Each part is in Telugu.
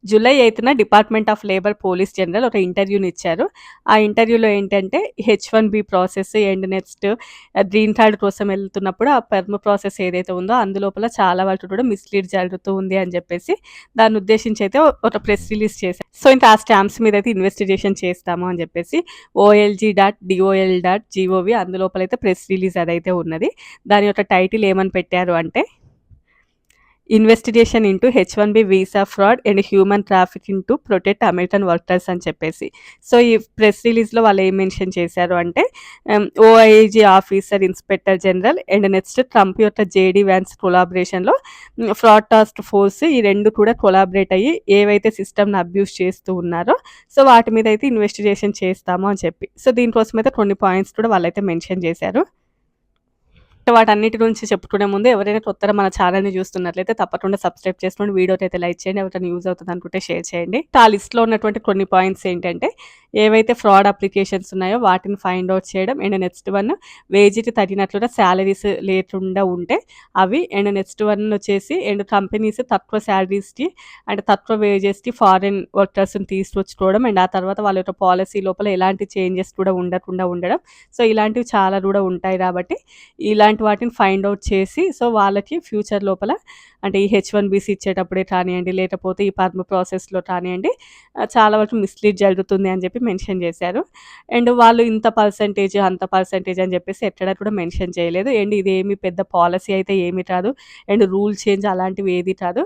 జూలై 8న department of labour police general ఒక ఇంటర్వ్యూని ఇచ్చారు. ఆ ఇంటర్వ్యూలో ఏంటంటే H1B process and next green card కోసం వెళ్తున్నప్పుడు ఆ పెర్మ్ ప్రాసెస్ ఏదైతే ఉందో అందులోపల చాలా వరకు కూడా మిస్‌లీడ్ జరుగుతూ ఉంది అని చెప్పేసి దాన్ని ఉద్దేశించి అయితే ఒక ప్రెస్ రిలీజ్ చేశారు. సో ఇంకా ఆ స్టాంప్స్ మీద అయితే ఇన్వెస్టిగేషన్ చేస్తాము అని చెప్పేసి olg.dol.gov అందులోపలైతే ప్రెస్ రిలీజ్ అదైతే ఉన్నది. దాని యొక్క టైటిల్ ఏమని పెట్టారు అంటే investigation into H1B visa fraud and human trafficking to protect American workers అని చెప్పేసి. సో ఈ ప్రెస్ రిలీజ్లో వాళ్ళు ఏం మెన్షన్ చేశారు అంటే OIG officer inspector general and next Trump యొక్క జేడీ వ్యాన్స్ కొలాబరేషన్లో ఫ్రాడ్ టాస్క్ ఫోర్స్ ఈ రెండు కూడా కొలాబరేట్ అయ్యి ఏవైతే సిస్టమ్ని అబ్యూస్ చేస్తూ ఉన్నారో సో వాటి మీద అయితే ఇన్వెస్టిగేషన్ చేస్తాము అని చెప్పి. సో దీనికోసం అయితే కొన్ని పాయింట్స్ కూడా వాళ్ళైతే మెన్షన్ చేశారు. వాటన్నిటి గురించి చెప్పుకునే ముందు ఎవరైనా కొత్తగా మన ఛానల్‌ని చూస్తున్నట్లయితే తప్పకుండా సబ్స్క్రైబ్ చేసుకోండి. వీడియోకైతే లైక్ చేయండి. ఎవరికైనా యూజ్ అవుతుంది అనుకుంటే షేర్ చేయండి. ఆ లిస్ట్‌లో ఉన్నటువంటి కొన్ని పాయింట్స్ ఏంటంటే ఏవైతే ఫ్రాడ్ అప్లికేషన్స్ ఉన్నాయో వాటిని ఫైండ్ ఔట్ చేయడం అండ్ నెక్స్ట్ వన్ వేజ్‌కి తగినట్లుగా సాలరీస్ లేకుండా ఉంటే అవి అండ్ నెక్స్ట్ వన్ వచ్చేసి అండ్ కంపెనీస్ తక్కువ సాలరీస్‌కి అండ్ తక్కువ వేజెస్‌కి ఫారిన్ వర్కర్స్‌ని తీసుకొచ్చుకోవడం అండ్ ఆ తర్వాత వాళ్ళ యొక్క పాలసీ లోపల ఎలాంటి చేంజెస్ కూడా ఉండకుండా ఉండడం. సో ఇలాంటివి చాలా కూడా ఉంటాయి కాబట్టి ఇలాంటి వాటిని ఫైండ్ ఔట్ చేసి సో వాళ్ళకి ఫ్యూచర్ లోపల అంటే ఈ H1బీస్ ఇచ్చేటప్పుడే కానివ్వండి లేకపోతే ఈ పర్మ్ ప్రాసెస్లో కానివ్వండి చాలా వరకు మిస్‌లీడ్ జరుగుతుంది అని చెప్పి మెన్షన్ చేశారు. అండ్ వాళ్ళు ఇంత పర్సెంటేజ్ అంత పర్సెంటేజ్ అని చెప్పేసి ఎక్కడ కూడా మెన్షన్ చేయలేదు. అండ్ ఇదేమి పెద్ద పాలసీ అయితే ఏమి కాదు అండ్ రూల్ చేంజ్ అలాంటివి ఏది కాదు.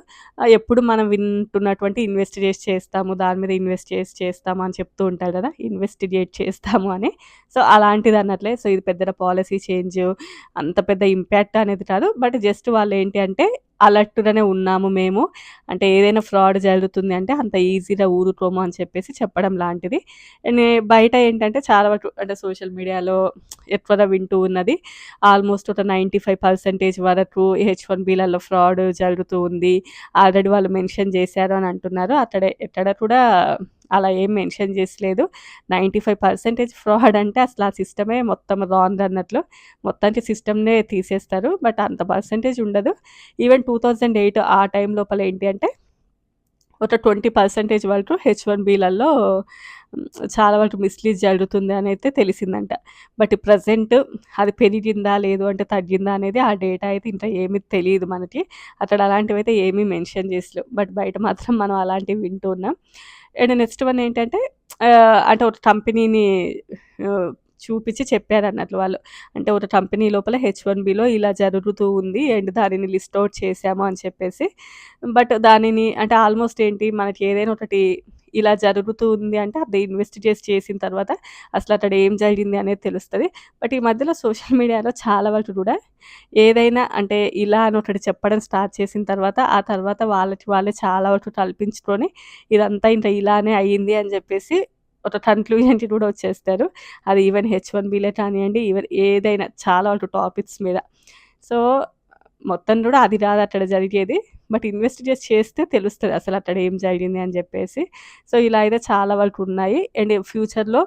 ఎప్పుడు మనం వింటున్నటువంటి ఇన్వెస్టిగేట్ చేస్తాము దాని మీద చేస్తాము అని చెప్తూ ఉంటారు కదా ఇన్వెస్టిగేట్ చేస్తాము అని. సో అలాంటిది అన్నట్లే. సో ఇది పెద్ద పాలసీ చేంజ్ అంత పెద్ద ఇంపాక్ట్ అనేది కాదు. బట్ జస్ట్ వాళ్ళు ఏంటి అంటే అలర్ట్‌గానే ఉన్నాము మేము. అంటే ఏదైనా ఫ్రాడ్ జరుగుతుంది అంటే అంత ఈజీగా ఊరుకోము అని చెప్పేసి చెప్పడం లాంటిది. బయట ఏంటంటే చాలా వరకు అంటే సోషల్ మీడియాలో ఎక్కువగా వింటూ ఉన్నది ఆల్మోస్ట్ ఒక 95% వరకు H1బీలలో ఫ్రాడ్ జరుగుతూ ఉంది. ఆల్రెడీ వాళ్ళు మెన్షన్ చేశారు అని అంటున్నారు. ఎక్కడ కూడా అలా ఏం మెన్షన్ చేసలేదు. 95% ఫ్రాడ్ అంటే అసలు ఆ సిస్టమే మొత్తం రాంగ్ అన్నట్లు. మొత్తానికి సిస్టమ్‌నే తీసేస్తారు. బట్ అంత పర్సెంటేజ్ ఉండదు. ఈవెన్ 2008 ఆ టైం లోపల ఏంటి అంటే ఒక 20% వరకు H1బీలలో చాలా వరకు మిస్‌లీడ్ జరుగుతుంది అని అయితే తెలిసిందంట. బట్ ప్రెజెంట్ అది పెరిగిందా లేదు అంటే తగ్గిందా అనేది ఆ డేటా అయితే ఇంకా ఏమీ తెలీదు మనకి. అక్కడ అలాంటివైతే ఏమీ మెన్షన్ చేసలేవు. బట్ బయట మాత్రం మనం అలాంటివి వింటూ ఉన్నాం. అండ్ నెక్స్ట్ వన్ ఏంటంటే అంటే ఒక కంపెనీని ఆహ్, చూపించి చెప్పారన్నట్లు వాళ్ళు. అంటే ఒక కంపెనీ లోపల H1బీలో ఇలా జరుగుతూ ఉంది అండ్ దానిని లిస్ట్ ఔట్ చేశాము అని చెప్పేసి. బట్ దానిని అంటే ఆల్మోస్ట్ ఏంటి మనకి ఏదైనా ఒకటి ఇలా జరుగుతూ ఉంది అంటే అది ఇన్వెస్టిగేట్ చేసిన తర్వాత అసలు అక్కడ ఏం జరిగింది అనేది తెలుస్తది. బట్ ఈ మధ్యలో సోషల్ మీడియాలో చాలా వరకు కూడా ఏదైనా అంటే ఇలా అని ఒకటి చెప్పడం స్టార్ట్ చేసిన తర్వాత ఆ తర్వాత వాళ్ళకి వాళ్ళే చాలా వరకు కల్పించుకొని ఇదంతా ఇంక ఇలానే అయ్యింది అని చెప్పేసి ఒక కన్క్లూజన్‌కి కూడా వచ్చేస్తారు. అది ఈవెన్ H1బీలే కానియండి ఈవెన్ ఏదైనా చాలా వరకు టాపిక్స్ మీద. సో మొత్తం కూడా అది కాదు అక్కడ జరిగేది. బట్ ఇన్వెస్టిగేట్ చేస్తే తెలుస్తది అసలు అక్కడ ఏం జరిగింది అని చెప్పేసి. సో ఇలా అయితే చాలా వరకు ఉన్నాయి. అండ్ ఫ్యూచర్‌లో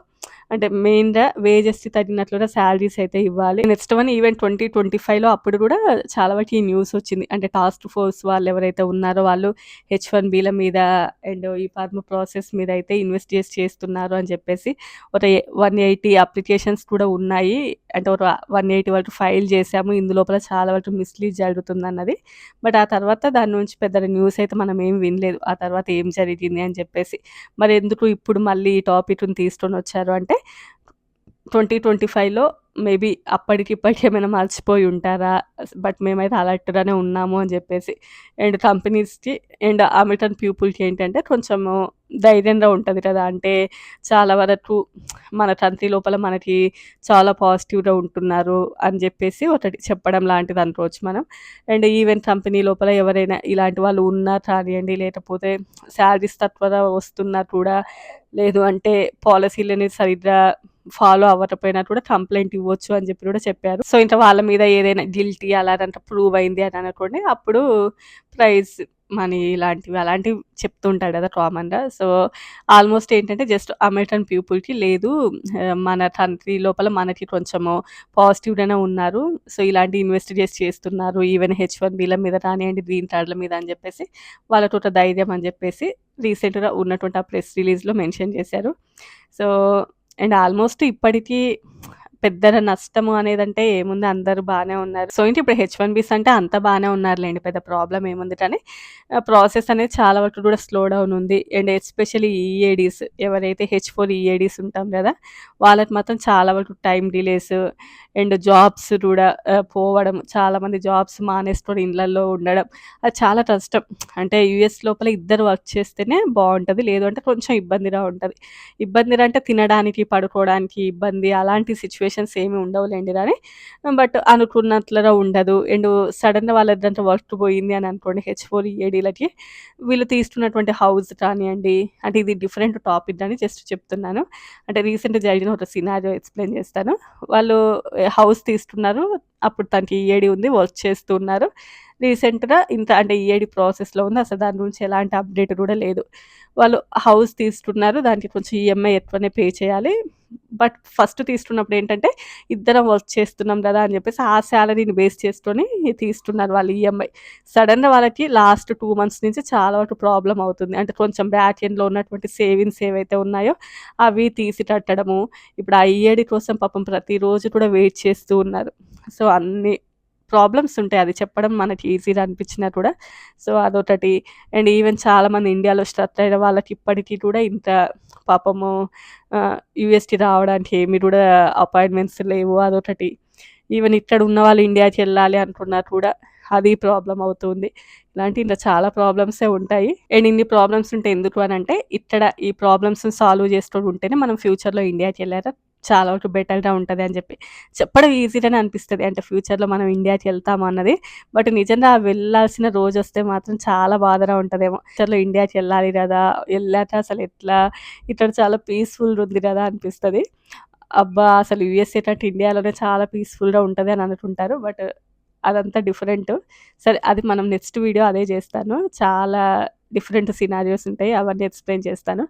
అంటే మెయిన్‌గా వేజెస్‌కి తగినట్లుగా సాలరీస్ అయితే ఇవ్వాలి. నెక్స్ట్ వన్ ఈవెన్ 2025లో అప్పుడు కూడా చాలా వరకు ఈ న్యూస్ వచ్చింది. అంటే టాస్క్ ఫోర్స్ వాళ్ళు ఎవరైతే ఉన్నారో వాళ్ళు H1బీల మీద అండ్ ఈ పర్మ్ ప్రాసెస్ మీద అయితే ఇన్వెస్టిగేట్ చేస్తున్నారు అని చెప్పేసి ఒక 180 అప్లికేషన్స్ కూడా ఉన్నాయి. అంటే ఒక 180 వరకు ఫైల్ చేశాము. ఇందులోపల చాలా వరకు మిస్‌లీడ్ జరుగుతుందన్నది. బట్ ఆ తర్వాత దాని నుంచి పెద్దగా న్యూస్ అయితే మనం ఏం వినలేదు. ఆ తర్వాత ఏం జరిగింది అని చెప్పేసి. మరి ఎందుకు ఇప్పుడు మళ్ళీ ఈ టాపిక్‌ని తీసుకొని వచ్చారు అంటే 2025లో మేబీ అప్పటికి ఇప్పటికి ఏమైనా మర్చిపోయి ఉంటారా? బట్ మేమైతే అలర్ట్‌గానే ఉన్నాము అని చెప్పేసి. అండ్ కంపెనీస్‌కి అండ్ అమెరికన్ పీపుల్‌కి ఏంటంటే కొంచెము ధైర్యంగా ఉంటది కదా! అంటే చాలా వరకు మన కంట్రీ లోపల మనకి చాలా పాజిటివ్‌గా ఉంటున్నారు అని చెప్పేసి ఒకటి చెప్పడం లాంటిది అనుకోవచ్చు మనం. అండ్ ఈవెన్ కంపెనీ లోపల ఎవరైనా ఇలాంటి వాళ్ళు ఉన్నా కానియండి లేకపోతే సాలరీస్ తక్కువగా వస్తున్నా కూడా లేదు అంటే పాలసీలని సరిగ్గా ఫాలో అవ్వకపోయినా కూడా కంప్లెయింట్ ఇవ్వచ్చు అని చెప్పి కూడా చెప్పారు. సో ఇంకా వాళ్ళ మీద ఏదైనా గిల్టీ అలాగంటే ప్రూవ్ అయింది అని అనుకోండి అప్పుడు ప్రైజ్ మనీ ఇలాంటివి, అలాంటివి చెప్తుంటాడు కదా కామన్‌గా. సో, ఆల్మోస్ట్ ఏంటంటే జస్ట్ అమెరికన్ పీపుల్‌కి లేదు, మన కంట్రీ లోపల మనకి కొంచెము పాజిటివ్‌గానే ఉన్నారు. సో, ఇలాంటి ఇన్వెస్టిగేట్ చేస్తున్నారు. ఈవెన్ హెచ్-1బీల మీద కానియండి, గ్రీన్ కార్డ్‌ల మీద అని చెప్పేసి వాళ్ళకొక ధైర్యం అని చెప్పేసి రీసెంట్‌గా ఉన్నటువంటి ఆ ప్రెస్ రిలీజ్‌లో మెన్షన్ చేశారు. సో, అండ్ ఆల్మోస్ట్ ఇప్పటికి పెద్దగా నష్టము అనేదంటే ఏముంది, అందరూ బానే ఉన్నారు. సో, ఏంటి ఇప్పుడు హెచ్-1బీస్ అంటే అంతా బానే ఉన్నారులెండి. పెద్ద ప్రాబ్లమ్ ఏముంది కానీ ప్రాసెస్ అనేది చాలా వరకు కూడా స్లో డౌన్ ఉంది. అండ్ ఎస్పెషల్లీ ఈఏడీస్, ఎవరైతే హెచ్-4 ఈఏడీస్ ఉంటాం కదా! వాళ్ళకి మాత్రం చాలా వరకు టైమ్ డిలేస్ అండ్ జాబ్స్ కూడా పోవడం, చాలామంది జాబ్స్ మానేసుకొని ఇళ్లల్లో ఉండడం, అది చాలా కష్టం. అంటే యూఎస్ లోపల ఇద్దరు వర్క్ చేస్తేనే బావుంటది. లేదు అంటే కొంచెం ఇబ్బందిగా ఉంటది. ఇబ్బందిగా అంటే తినడానికి, పడుకోవడానికి ఇబ్బంది, అలాంటి సిట్యుయేషన్స్ ఏమి ఉండవులెండి గానీ, బట్ అనుకున్నట్లుగా ఉండదు. అండ్ సడెన్‌గా వాళ్ళదంతా వర్క్ పోయింది అని అనుకోండి, హెచ్-4 ఈఏడీలకి వీళ్ళు తీసుకున్నటువంటి హౌస్ కానియండి, అంటే ఇది డిఫరెంట్ టాపిక్ అని జస్ట్ చెప్తున్నాను. అంటే రీసెంట్‌గా జరిగిన ఒక సినారియో ఎక్స్‌ప్లెయిన్ చేస్తాను. వాళ్ళు హౌస్ తీసుకున్నారు. అప్పుడు తనకి ఈఏడీ ఉంది. వర్క్ చేస్తూ ఉన్నారు. రీసెంట్‌గా ఇంత అంటే ఈఏడీ ప్రాసెస్‌లో ఉంది. అసలు దాని గురించి ఎలాంటి అప్డేట్ కూడా లేదు. వాళ్ళు హౌస్ తీసుకున్నారు. దానికి కొంచెం ఈఎంఐ ఎక్కువనే పే చేయాలి. బట్ ఫస్ట్ తీసుకున్నప్పుడు ఏంటంటే, ఇద్దరం వర్క్ చేస్తున్నాం గదా అని జెప్పేసి ఆ సాలరీని బేస్ చేసుకొని తీస్తున్నారు వాళ్ళు ఈఎంఐ. సడెన్‌గా వాళ్ళకి లాస్ట్ 2 మంత్స్ నుంచి చాలా వరకు ప్రాబ్లమ్ అవుతుంది. అంటే కొంచెం బ్యాక్ ఎండ్‌లో ఉన్నటువంటి సేవింగ్స్ ఏవైతే ఉన్నాయో అవి తీసి కట్టడము. ఇప్పుడు ఆ ఈఏడీ కోసం పాపం ప్రతిరోజు కూడా వెయిట్ చేస్తూ ఉన్నారు. సో, అన్ని ప్రాబ్లమ్స్ ఉంటాయి. అది చెప్పడం మనకి ఈజీగా అనిపించినా కూడా. సో, అదొకటి. అండ్ ఈవెన్ చాలామంది ఇండియాలో స్ట్రక్ అయిన వాళ్ళకి ఇప్పటికి కూడా ఇంత పాపము యూఎస్‌కి రావడానికి ఏమి కూడా అపాయింట్మెంట్స్ లేవు. అదొకటి. ఈవెన్ ఇక్కడ ఉన్నవాళ్ళు ఇండియాకెళ్ళాలి అనుకున్నా కూడా అది ప్రాబ్లమ్ అవుతుంది. ఇలాంటి ఇంకా చాలా ప్రాబ్లమ్సే ఉంటాయి. అండ్ ఇన్ని ప్రాబ్లమ్స్ ఉంటే ఎందుకు అనంటే, ఇక్కడ ఈ ప్రాబ్లమ్స్‌ని సాల్వ్ చేసుకొని ఉంటేనే మనం ఫ్యూచర్‌లో ఇండియాకెళ్ళాక చాలా వరకు బెటర్‌గా ఉంటది అని చెప్పి. చెప్పడం ఈజీగానే అనిపిస్తది. అంటే ఫ్యూచర్‌లో మనం ఇండియాకెళ్తాము అన్నది. బట్ నిజంగా వెళ్ళాల్సిన రోజొస్తే మాత్రం చాలా బాధగా ఉంటదేమో. ఫ్యూచర్‌లో ఇండియాకెళ్ళాలి గదా! ఎళ్ళాక అసలు ఎట్లా, ఇక్కడ చాలా పీస్‌ఫుల్‌గా ఉంది గదా అనిపిస్తది. అబ్బా! అసలు యూఎస్ఏ కంటే ఇండియాలోనే చాలా పీస్‌ఫుల్‌గా ఉంటది అని అనుకుంటారు. బట్ అదంతా డిఫరెంట్. సరే, అది మనం నెక్స్ట్ వీడియో అదే చేస్తాను. చాలా డిఫరెంట్ సినారియోస్ ఉంటాయి. అవన్నీ ఎక్స్‌ప్లెయిన్ చేస్తాను.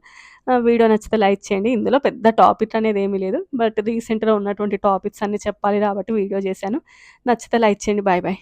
వీడియో నచ్చితే లైక్ చేయండి. ఇందులో పెద్ద టాపిక్ అనేది ఏమీ లేదు. బట్ రీసెంట్‌గా ఉన్నటువంటి టాపిక్స్ అన్నీ చెప్పాలి కాబట్టి వీడియో చేశాను. నచ్చితే లైక్ చేయండి. Bye bye.